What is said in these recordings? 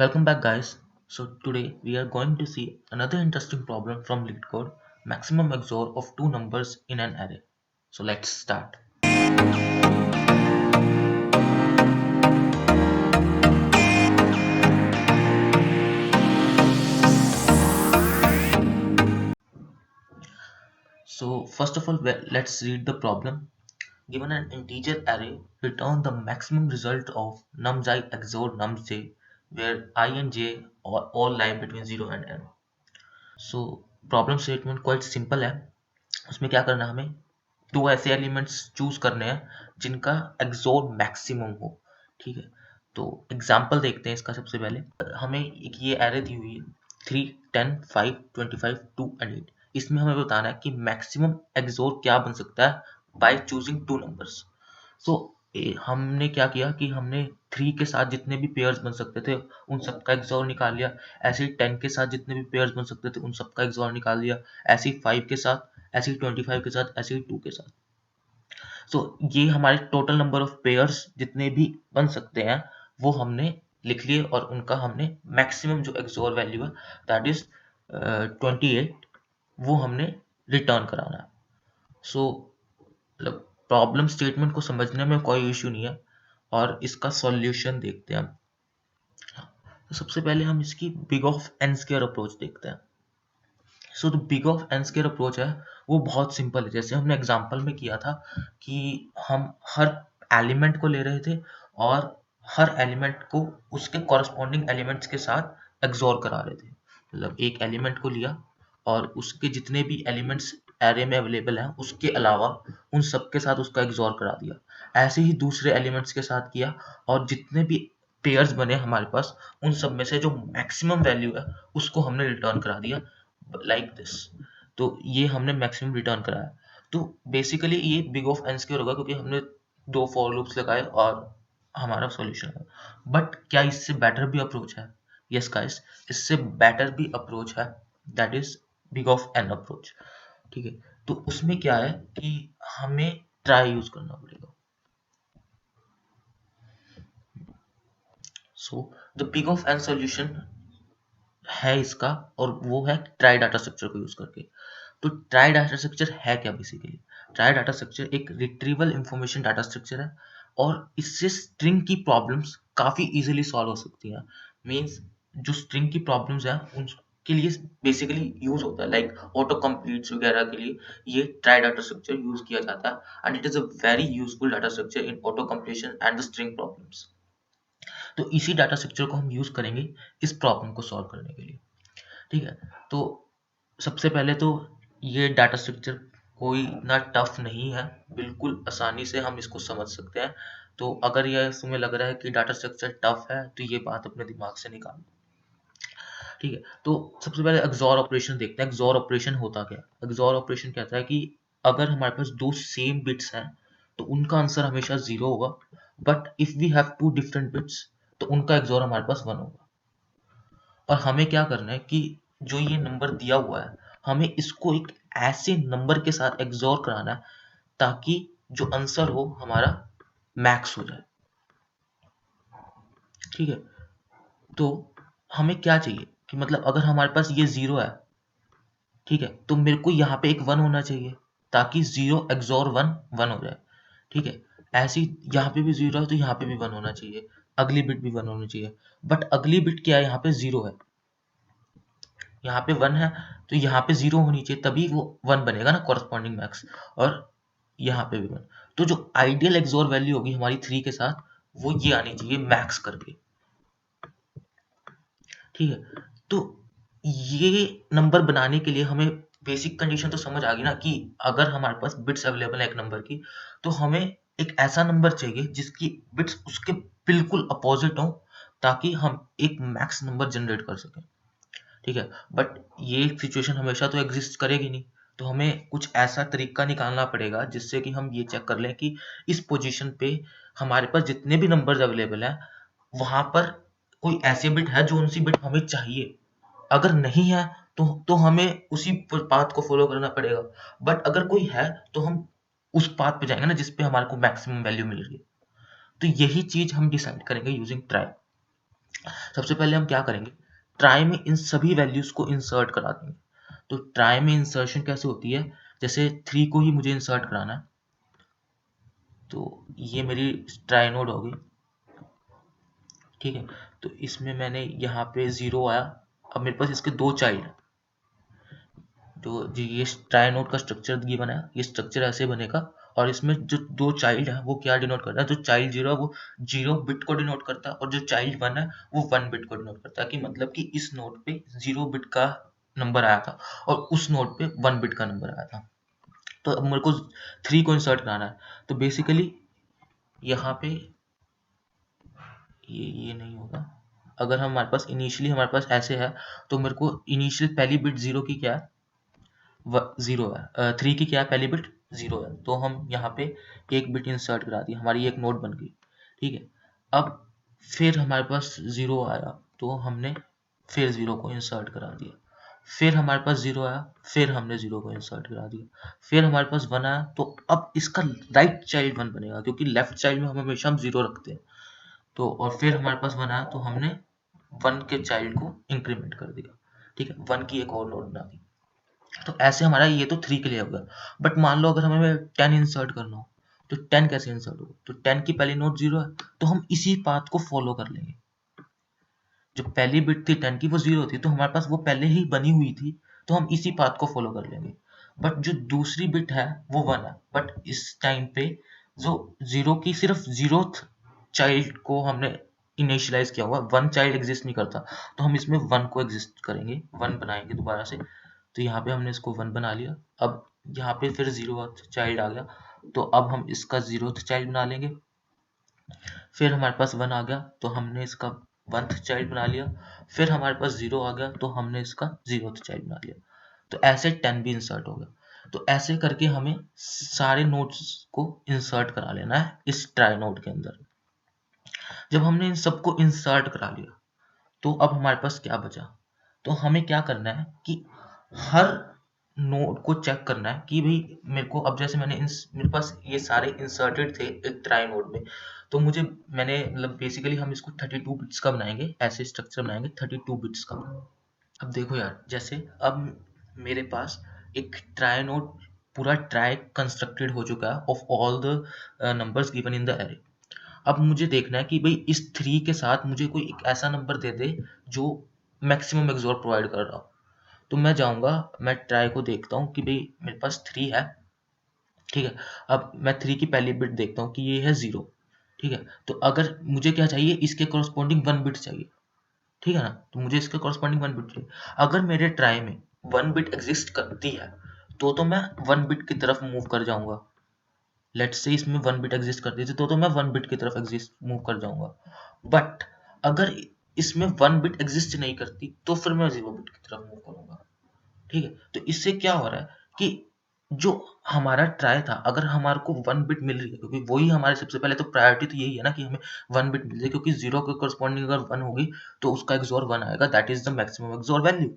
Welcome back, guys. So today we are going to see another interesting problem from LeetCode: maximum XOR of two numbers in an array. So let's start. So first of all, let's read the problem. Given an integer array, return the maximum result of nums I XOR nums j, where I and j all lie between 0 and n. So problem statement quite simple है. उसमें क्या करना है, हमें दो ऐसे elements choose करने हैं जिनका एक्सोर मैक्सिमम हो. ठीक है, तो एग्जांपल देखते हैं इसका. सबसे पहले हमें एक ये एरे दी हुई है 3, 10, 5, 25, 2 एंड 8. इसमें हमें बताना है कि मैक्सिमम एक्सोर क्या बन सकता है बाय चूजिंग टू नंबर्स. सो हमने क्या किया कि हमने 3 के साथ जितने भी पेयर्स बन सकते थे उन सबका एक्सोर निकाल लिया. ऐसे ही 10 के साथ जितने भी पेयर्स बन सकते थे उन सबका एक्सोर निकाल लिया. ऐसे ही 5 के साथ, ऐसे ही 25 के साथ, ऐसे ही 2 के साथ. सो ये हमारे टोटल नंबर ऑफ पेयर्स जितने भी बन सकते हैं वो हमने लिख लिए और उनका हमने मैक्सिमम जो एक्सोर वैल्यू है दैट इज 28 वो हमने रिटर्न कराना है. सो मतलब प्रॉब्लम स्टेटमेंट को समझने में कोई इशू नहीं है और इसका सॉल्यूशन देखते हैं हम. तो सबसे पहले हम इसकी big of N square approach देखते हैं. So the big of N square approach है वो बहुत सिंपल है. जैसे हमने एग्जांपल में किया था कि हम हर एलिमेंट को ले रहे थे और हर एलिमेंट को उसके कॉरस्पॉन्डिंग एलिमेंट्स के साथ एक्सोर करा रहे थे. मतलब एक एलिमेंट को लिया और उसके जितने भी एलिमेंट्स एरे में अवेलेबल हैं उसके अलावा उन सब के साथ उसका एक्सोर करा दिया. ऐसे ही दूसरे एलिमेंट्स के साथ किया और जितने भी पेयर्स बने हमारे पास उन सब में से जो मैक्सिमम वैल्यू है उसको हमने रिटर्न करा दिया लाइक दिस. तो ये हमने मैक्सिमम रिटर्न कराया. तो बेसिकली ये बिग ऑफ एन स्क्वायर होगा क्योंकि हमने दो फॉर लूप्स लगाए और हमारा सॉल्यूशन है. बट क्या इससे बेटर भी अप्रोच है? यस गाइस, इससे बेटर भी अप्रोच है, that is big of an approach. ठीक है, तो उसमें क्या है कि हमें ट्राई यूज करना पड़ेगा. So the big of N solution है इसका और वो है ट्राई डाटा स्ट्रक्चर को यूज करके. तो ट्राई डाटा स्ट्रक्चर है क्या? बेसिकली ट्राई डाटा स्ट्रक्चर एक रिट्रीवल इंफॉर्मेशन डाटा स्ट्रक्चर है और इससे स्ट्रिंग की प्रॉब्लम्स काफी इजीली सॉल्व हो सकती हैं. मींस जो स्ट्रिंग की प्रॉब्लम्स हैं उनके लिए बेसिकली यूज होता है, लाइक ऑटो कंप्लीट्स वगैरह के लिए ये ट्राई डाटा स्ट्रक्चर यूज किया जाता है and it is a very useful data structure in auto completion and the string problems. तो इसी डाटा स्ट्रक्चर को हम यूज करेंगे इस प्रॉब्लम को सॉल्व करने के लिए. ठीक है, तो सबसे पहले तो ये डाटा स्ट्रक्चर कोई ना टफ नहीं है, बिल्कुल आसानी से हम इसको समझ सकते हैं. तो अगर ये तुम्हें लग रहा है कि डाटा स्ट्रक्चर टफ है तो ये बात अपने दिमाग से निकालो. ठीक है, तो सबसे पहले एक्सोर ऑपरेशन देखते हैं. एक्सोर ऑपरेशन होता क्या है? एक्सोर ऑपरेशन कहता है कि अगर हमारे पास दो सेम बिट्स हैं तो उनका आंसर हमेशा 0 होगा. But if we have two different bits तो उनका एक्सोर हमारे पास 1 होगा. और हमें क्या करना है कि जो ये नंबर दिया हुआ है हमें इसको एक ऐसे नंबर के साथ एक्सोर कराना है ताकि जो आंसर हो हमारा मैक्स हो जाए. ठीक है, तो हमें क्या चाहिए कि मतलब अगर हमारे पास ये 0 है, ठीक है, तो मेरे को यहाँ पे एक 1 होना चाहिए ताकि 0 एक्सोर 1 1 हो जाए. ठीक है, ऐसे ही यहाँ पे भी 0 है तो यहाँ पे भी 1 होना चाहिए, अगली बिट भी 1 होनी चाहिए. बट अगली बिट क्या है? यहाँ पे 0 है, यहाँ पे 1 है तो यहाँ पे 0 होनी चाहिए तभी वो 1 बनेगा ना, कॉरस्पॉन्डिंग मैक्स. और यहाँ पे भी 1. तो जो आइडियल एक्सोर वैल्यू होगी हमारी 3 के साथ वो ये आनी चाहिए मैक्स करके. ठीक है, तो ये नंबर बनाने के लिए हमें बेसिक कंडीशन तो समझ आ गई ना कि अगर हमारे पास बिट्स अवेलेबल है एक नंबर की तो हमें एक ऐसा नंबर चाहिए जिसकी बिट्स उसके बिल्कुल अपोजिट हो ताकि हम एक मैक्स नंबर जनरेट कर सकें. ठीक है, बट ये सिचुएशन हमेशा तो एग्जिस्ट करेगी नहीं. तो हमें कुछ ऐसा तरीका निकालना पड़ेगा जिससे कि हम ये चेक कर लें कि इस पोजीशन पे हमारे पास जितने भी नंबर्स अवेलेबल हैं वहां पर कोई ऐसे बिट है जो उनसी बिट हमें चाहिए. अगर नहीं है तो हमें उसी पाथ को फॉलो करना पड़ेगा. बट अगर कोई है तो हम उस पाथ पे जाएंगे ना जिसपे हमारे को मैक्सिमम वैल्यू मिल रही है. तो यही चीज हम डिसाइड करेंगे यूजिंग ट्राई. सबसे पहले हम क्या करेंगे, ट्राई में इन सभी वैल्यूज को इंसर्ट करा देंगे। तो ट्राई में इंसर्शन कैसे होती है, जैसे 3 को ही मुझे इंसर्ट कराना है, तो ये मेरी ट्राई नोड होगी, ठीक है। तो इसमें मैंने यहाँ पे 0 आया, अब मेरे पास इसके 2 चाइल्ड, तो जी ये ट्राई नोड का स्ट्रक्चर गिवन है, ये स्ट्रक्चर ऐसे बनेगा, और इसमें जो 2 चाइल्ड है वो क्या डिनोट करता है, जो चाइल्ड 0 है वो 0 बिट को डिनोट करता है, और जो चाइल्ड 1 है वो 1 बिट को डिनोट करता है, कि मतलब कि इस नोड पे 0 बिट का नंबर आया था और उस नोड पे 1 बिट का नंबर आया था। तो अब मेरे को 3 को इंसर्ट कराना है, तो बेसिकली यहाँ पे ये नहीं होगा। अगर हमारे पास इनिशियली हमारे पास ऐसे है, तो मेरे को इनिशियल पहली बिट 0 की क्या है, 0 है, 3 की क्या है, पहली बिट 0 है, तो हम यहाँ पे एक बिट इंसर्ट करा दी, हमारी एक नोड बन गई, ठीक है। अब फिर हमारे पास 0 आया, तो हमने फिर 0 को इंसर्ट करा दिया, फिर हमारे पास 0 आया, फिर हमने 0 को इंसर्ट करा दिया, फिर हमारे पास 1 आया, तो अब इसका राइट चाइल्ड 1 बनेगा, क्योंकि लेफ्ट चाइल्ड में हम हमेशा 0 रखते हैं, तो और फिर हमारे पास 1 आया, तो हमने 1 के चाइल्ड को इंक्रीमेंट कर दिया, ठीक है, 1 की एक और नोड बना दी। तो ऐसे हमारा ये तो 3 के लिए होगा, बट मान लो अगर हमें 10 इंसर्ट करना हो, तो 10 कैसे इंसर्ट होगा, तो 10 की पहली नोड 0 है, तो हम इसी पाथ को फॉलो कर लेंगे। जो पहली बिट थी 10 की वो 0 थी, तो हमारे पास वो पहले ही बनी हुई थी, तो हम इसी पाथ को फॉलो कर लेंगे। बट जो दूसरी बिट है वो 1 है, बट इस टाइम पे जो 0 की सिर्फ 0th चाइल्ड को हमने इनिशियलाइज किया हुआ, 1 चाइल्ड एग्जिस्ट नहीं करता, तो हम इसमें 1 को एग्जिस्ट करेंगे, 1 बनाएंगे दोबारा से। तो यहाँ पे हमने इसको 1 बना लिया, अब यहाँ पे फिर 0th चाइल्ड आ गया, तो अब हम इसका 0th चाइल्ड बना लेंगे, फिर हमारे पास 1 आ गया, तो हमने इसका 1th चाइल्ड बना लिया, फिर हमारे पास 0 आ गया, तो हमने इसका 0th चाइल्ड बना लिया, तो ऐसे 10 भी इंसर्ट हो गया। तो ऐसे करके हमें सारे नोड्स को इंसर्ट करा लेना है इस ट्राई नोड के अंदर। जब हमने इन सबको इंसर्ट करा लिया, तो अब हमारे पास क्या बचा, तो हमें क्या करना है कि हर नोड को चेक करना है कि भाई मेरे को, अब जैसे मेरे पास ये सारे इंसर्टेड थे एक ट्राई नोड में, तो मैंने मतलब बेसिकली हम इसको 32 बिट्स का बनाएंगे, ऐसे स्ट्रक्चर बनाएंगे 32 बिट्स का। अब देखो यार, जैसे अब मेरे पास एक ट्राई नोड पूरा ट्राई कंस्ट्रक्टेड हो चुका है of all the numbers given in the array. अब मुझे देखना है कि भाई इस 3 के साथ मुझे कोई एक ऐसा नंबर दे दे जो मैक्सिमम एक्सोर प्रोवाइड कर रहा हो। तो मैं जाऊंगा, मैं ट्राई को देखता हूँ कि भाई मेरे पास 3 है, ठीक है। अब मैं 3 की पहली बिट देखता हूँ कि ये है 0, ठीक है। तो अगर मुझे क्या चाहिए, इसके कॉरस्पॉन्डिंग 1 बिट चाहिए, ठीक है ना, तो मुझे इसके कॉरस्पॉन्डिंग 1 बिट चाहिए। अगर मेरे ट्राई में 1 बिट एग्जिस्ट करती है, तो मैं 1 बिट की तरफ मूव कर जाऊंगा। लेट्स से इसमें 1 बिट एग्जिस्ट करती थी, तो मैं 1 बिट की तरफ एग्जिस्ट मूव कर जाऊंगा। बट अगर इसमें 1 बिट एग्जिस्ट नहीं करती, तो फिर मैं 0 बिट की तरफ मूव करूंगा, ठीक है। तो इससे क्या हो रहा है कि जो हमारा ट्राई था, अगर हमारे को 1 बिट मिल रही है, क्योंकि वही हमारे सबसे पहले तो प्रायोरिटी तो यही है ना कि हमें 1 बिट मिल जाए, क्योंकि 0 के करस्पॉन्डिंग अगर 1 होगी तो उसका एक्सोर 1 आएगा, that is the maximum XOR value.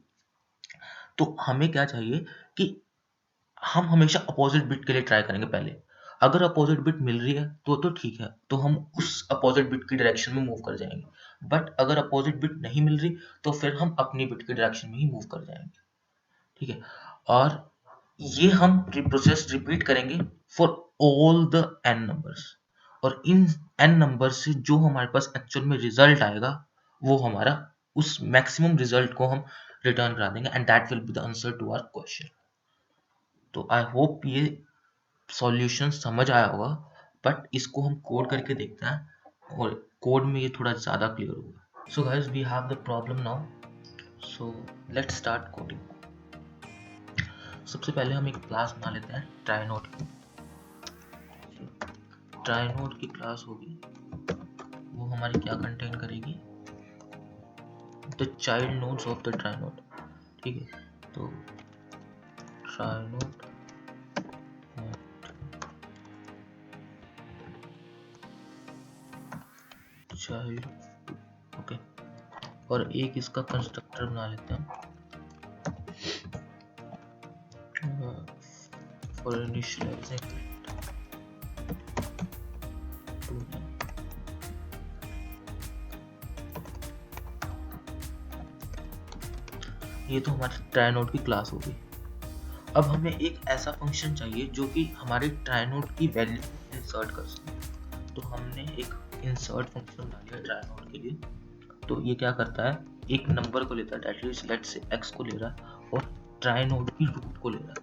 तो हमें क्या चाहिए कि हम हमेशा अपोजिट बिट के लिए ट्राई करेंगे पहले। अगर अपोजिट बिट मिल रही है तो ठीक है, तो हम उस अपोजिट बिट की डायरेक्शन में मूव कर जाएंगे। बट अगर अपोजिट बिट नहीं मिल रही, तो फिर हम अपनी बिट की डायरेक्शन में ही मूव कर जाएंगे, ठीक है। और ये हम प्रोसेस रिपीट करेंगे for all the N numbers, और इन एन नंबर से जो हमारे पास एक्चुअल में रिजल्ट आएगा, वो हमारा उस मैक्सिमम रिजल्ट को हम रिटर्न करा देंगे, and that will be the answer to our question. तो आई होप ये सॉल्यूशन समझ आया होगा, बट इसको हम कोड करके देखते हैं, और कोड में ये थोड़ा ज़्यादा क्लियर होगा। So guys, we have the problem now, so let's start coding. सबसे पहले हम एक क्लास बना लेते हैं ट्राई नोड की। ट्राई नोड की क्लास होगी, वो हमारी क्या कंटेन करेगी, the child nodes of the trie node, ठीक है। तो ट्राई नोड चाइल्ड, ओके, और एक इसका कंस्ट्रक्टर बना लेते हैं फॉर इनिशियलाइजिंग ये तो हमारी ट्राइनोड की क्लास होगी। अब हमें एक ऐसा फंक्शन चाहिए जो कि हमारे ट्राइनोड की वैल्यू इंसर्ट कर सके। तो हमने एक इंसर्ट फंक्शन बना लिया ट्राइनोड के लिए। तो ये क्या करता है, एक नंबर को लेता है, that is let's say x को ले रहा है और ट्राइनोड की रूट को ले रहा है।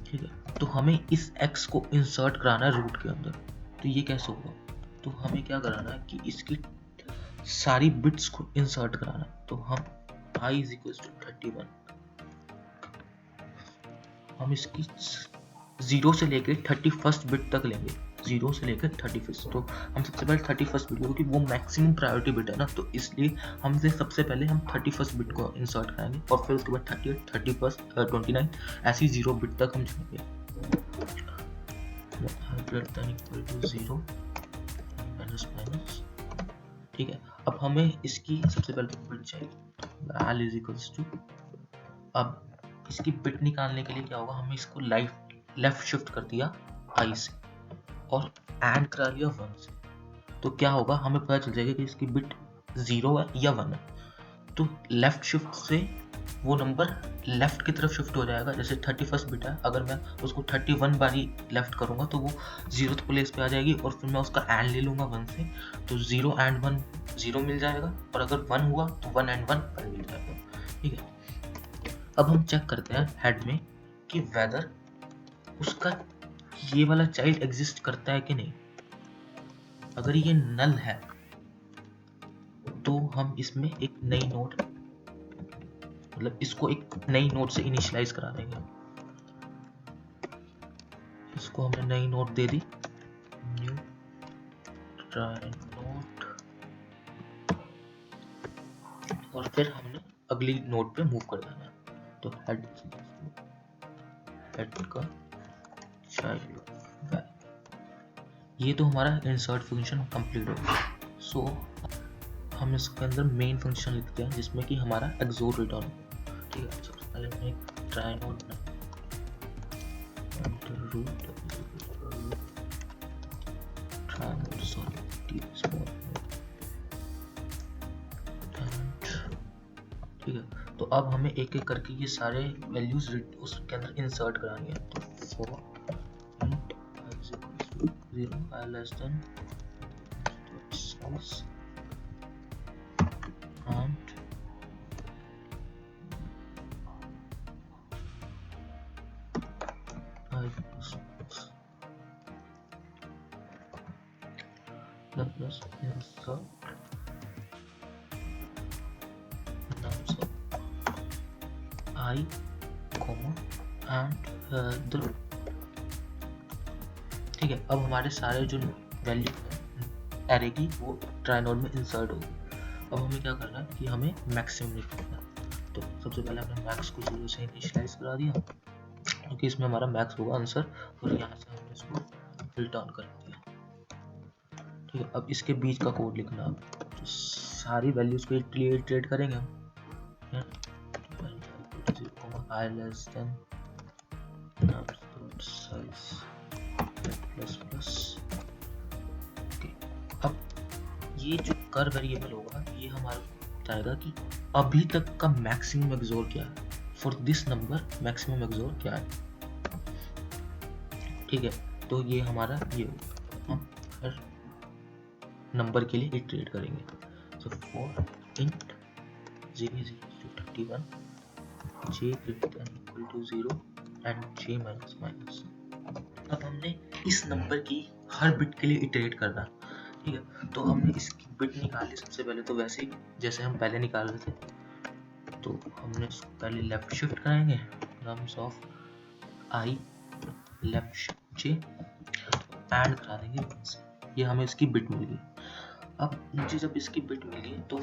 ठीक है, तो हमें इस x को इंसर्ट कराना है रूट के अंदर। तो ये कैसे होगा, तो हमें क्या कराना है कि इसकी सारी बिट्स को इंसर्ट कराना है। तो हम i इज इक्वल टू 31, हम इसकी 0 से लेके 31st बिट तक लेंगे, 0 से लेकर 31st। तो हम सबसे पहले 31st बिट, क्योंकि वो मैक्सिमम प्रायोरिटी बिट है ना, तो इसलिए हमसे सबसे पहले हम 31st बिट को इंसर्ट कराएंगे और फिर उसके बाद 38, 31, 29 ऐसी 0 बिट तक हम जाएंगे। 0 माइनस माइनस। ठीक है, अब हमें इसकी सबसे पहले बिट चाहिए, l इज इक्वल्स टू, अब इसकी बिट निकालने के लिए क्या होगा, हमें इसको लेफ्ट शिफ्ट कर दिया i से और एंड करा लिया 1 से। तो क्या होगा, हमें पता चल जाएगा कि इसकी बिट 0 है या 1 है। तो लेफ्ट शिफ्ट से वो नंबर लेफ्ट की तरफ शिफ्ट हो जाएगा। जैसे 31st बिट है, अगर मैं उसको 31 बारी लेफ्ट करूंगा तो वो 0th प्लेस पे आ जाएगी और फिर मैं उसका एंड ले लूंगा 1 से, तो 0 एंड 1 0 मिल जाएगा, और अगर 1 हुआ तो 1 एंड 1 1 मिल जाएगा। ठीक है, अब हम चेक करते हैं हेड में कि वेदर उसका ये वाला चाइल्ड एग्जिस्ट करता है कि नहीं। अगर ये नल है तो हम इसमें एक नई नोड, मतलब इसको एक नई नोड से इनिशियलाइज करा देंगे। इसको हमने नई नोड दे दी, न्यू ट्राई नोड, और फिर हमने अगली नोड पे मूव कर देना है। तो हेड का चाइल्ड, ये तो हमारा इंसर्ट फंक्शन कंप्लीट हो गया। सो हम इसके अंदर मेन फंक्शन लिखते हैं जिसमें कि हमारा एक्सोर रिटर्न हो। ठीक है, सबसे पहले मैं एक ट्राई नोड ठीक है, तो अब हमें एक एक करके ये सारे वैल्यूज उसके अंदर इंसर्ट करानी है। तो for int i is equals to 0 i less than size and I plus insert nums of I comma and the। ठीक है, अब हमारे सारे जो वैल्यू एरे की वो ट्राई नोड में इंसर्ट होगी। अब हमें क्या करना है कि हमें मैक्सिमम निकालना है। तो सबसे पहले हमने मैक्स को 0 से इनिशियलाइज करा दिया, क्योंकि इसमें हमारा मैक्स होगा आंसर, और यहाँ से हमने इसको रिटर्न कर दिया। ठीक है, अब इसके बीच का कोड लिखना है। तो सारी वैल्यूज को इटरेट करेंगे हम, i less than size plus plus. अब ये जो कर वेरिएबल होगा ये हमारा बताएगा कि अभी तक का मैक्सिमम एक्सोर क्या है, for this number maximum XOR क्या है। ठीक है, तो ये हमारा ये होगा, हम हर नंबर के लिए इटरेट करेंगे। So for int j is equal to 31, j greater than equal to 0 and j minus minus। अब हमने इस नंबर की हर बिट के लिए इटरेट करना। ठीक है, तो हमने इसकी बिट निकाली सबसे पहले, तो वैसे ही जैसे हम पहले निकाल रहे थे। तो हमने इसको पहले लेफ्ट शिफ्ट कराएंगे, nums of i left shift j and करा देंगे, ये हमें इसकी बिट मिल गई। अब मुझे जब इसकी बिट मिल गई तो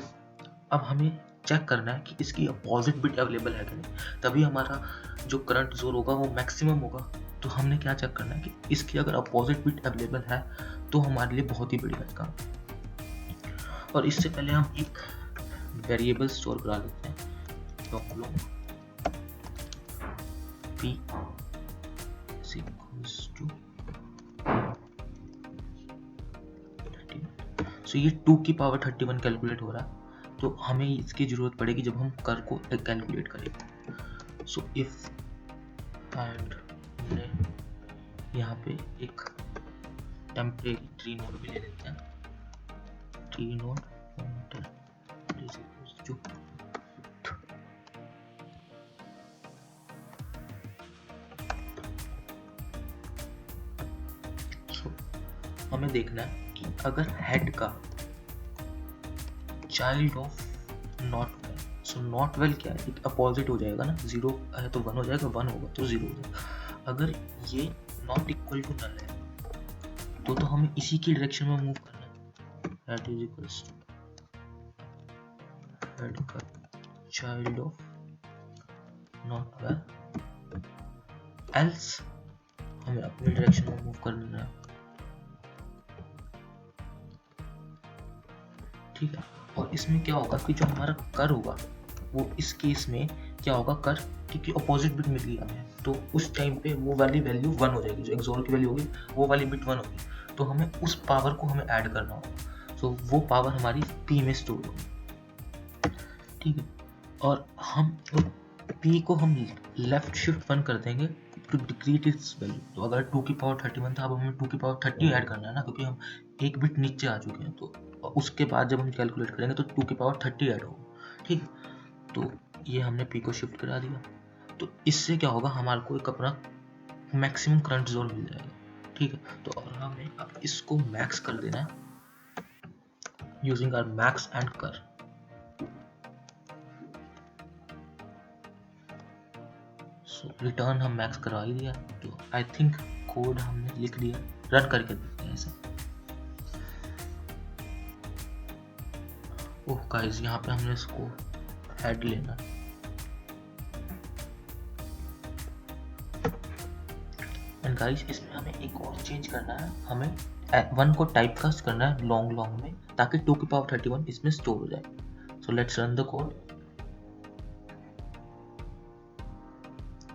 अब हमें चेक करना है कि इसकी अपोजिट बिट अवेलेबल है कि नहीं, तभी हमारा जो करंट जोर होगा वो मैक्सिमम होगा। तो हमने क्या चेक करना है कि इसकी अगर अपोजिट बिट अवेलेबल है तो हमारे लिए बहुत ही बढ़िया काम। और इससे पहले हम एक वेरिएबल स्टोर करा लेते हैं, p is equals to 31। सो ये 2 की पावर 31 कैलकुलेट हो रहा है। तो हमें इसकी ज़रूरत पड़ेगी जब हम कर को कैलकुलेट करेंगे। सो इफ एंड हमने यहाँ पे एक टेम्परेरी ट्री नोड भी ले लेते हैं। ट्री नोड जो हमें देखना है कि अगर हेड का child of not well, so not well क्या है, अपोजिट हो जाएगा ना, 0 है तो 1 हो जाएगा, 1 होगा तो 0 हो जाएगा। अगर ये नॉट इक्वल टू नल है तो हमें इसी की डायरेक्शन में मूव करना है। That is equals to head का child of not well, else हमें अपनी डायरेक्शन में मूव करना है। ठीक है, और इसमें क्या होगा कि जो हमारा कर होगा वो इस केस में क्या होगा, कर क्योंकि अपोजिट बिट मिल गई हमें, तो उस टाइम पे वो वाली वैल्यू 1 हो जाएगी, जो एक्सोर की वैल्यू होगी वो वाली बिट 1 होगी, तो हमें उस पावर को हमें ऐड करना होगा। सो वो पावर हमारी पी में स्टोर होगी। ठीक है, और हम पी को हम लेफ्ट शिफ्ट 1 कर देंगे टू डिक्रीज इट्स वैल्यू। तो अगर 2 की पावर 31 था, अब हमें 2 की पावर 30 ऐड करना है ना, क्योंकि हम एक बिट नीचे आ चुके हैं, तो उसके बाद जब हम कैलकुलेट करेंगे तो 2 की पावर 30 ऐड होगा। ठीक, तो ये हमने पी को शिफ्ट करा दिया, तो इससे क्या होगा, हमारे को एक अपना मैक्सिमम करंट जोन मिल जाएगा। ठीक है, तो और हमें अब इसको मैक्स कर देना है यूजिंग आवर मैक्स एंड कर। सो रिटर्न हम मैक्स करवा ही दिया, तो आई थिंक कोड हमने लिख दिया, रन करके देखते हैं इसे। ओह गाइस, यहाँ पे हमने इसको हेड लेना है, एंड गाइस इसमें हमें एक और चेंज करना है, हमें 1 को टाइपकास्ट करना है लॉन्ग लॉन्ग में, ताकि 2 की पावर 31 इसमें स्टोर हो जाए। So let's run the code.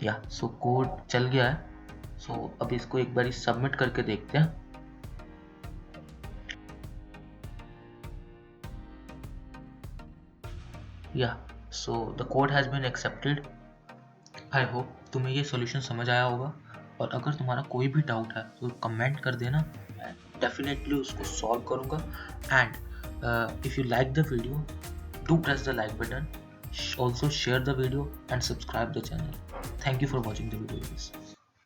या सो कोड चल गया है। सो अब इसको एक बार सबमिट करके देखते हैं। या so the code has been accepted. I hope तुम्हें ये सॉल्यूशन समझ आया होगा, और अगर तुम्हारा कोई भी डाउट है तो कमेंट कर देना, मैं डेफिनेटली उसको सॉल्व करूँगा। And if you like the video, do press the like button, also share the video and subscribe the channel. Thank you for watching the video guys.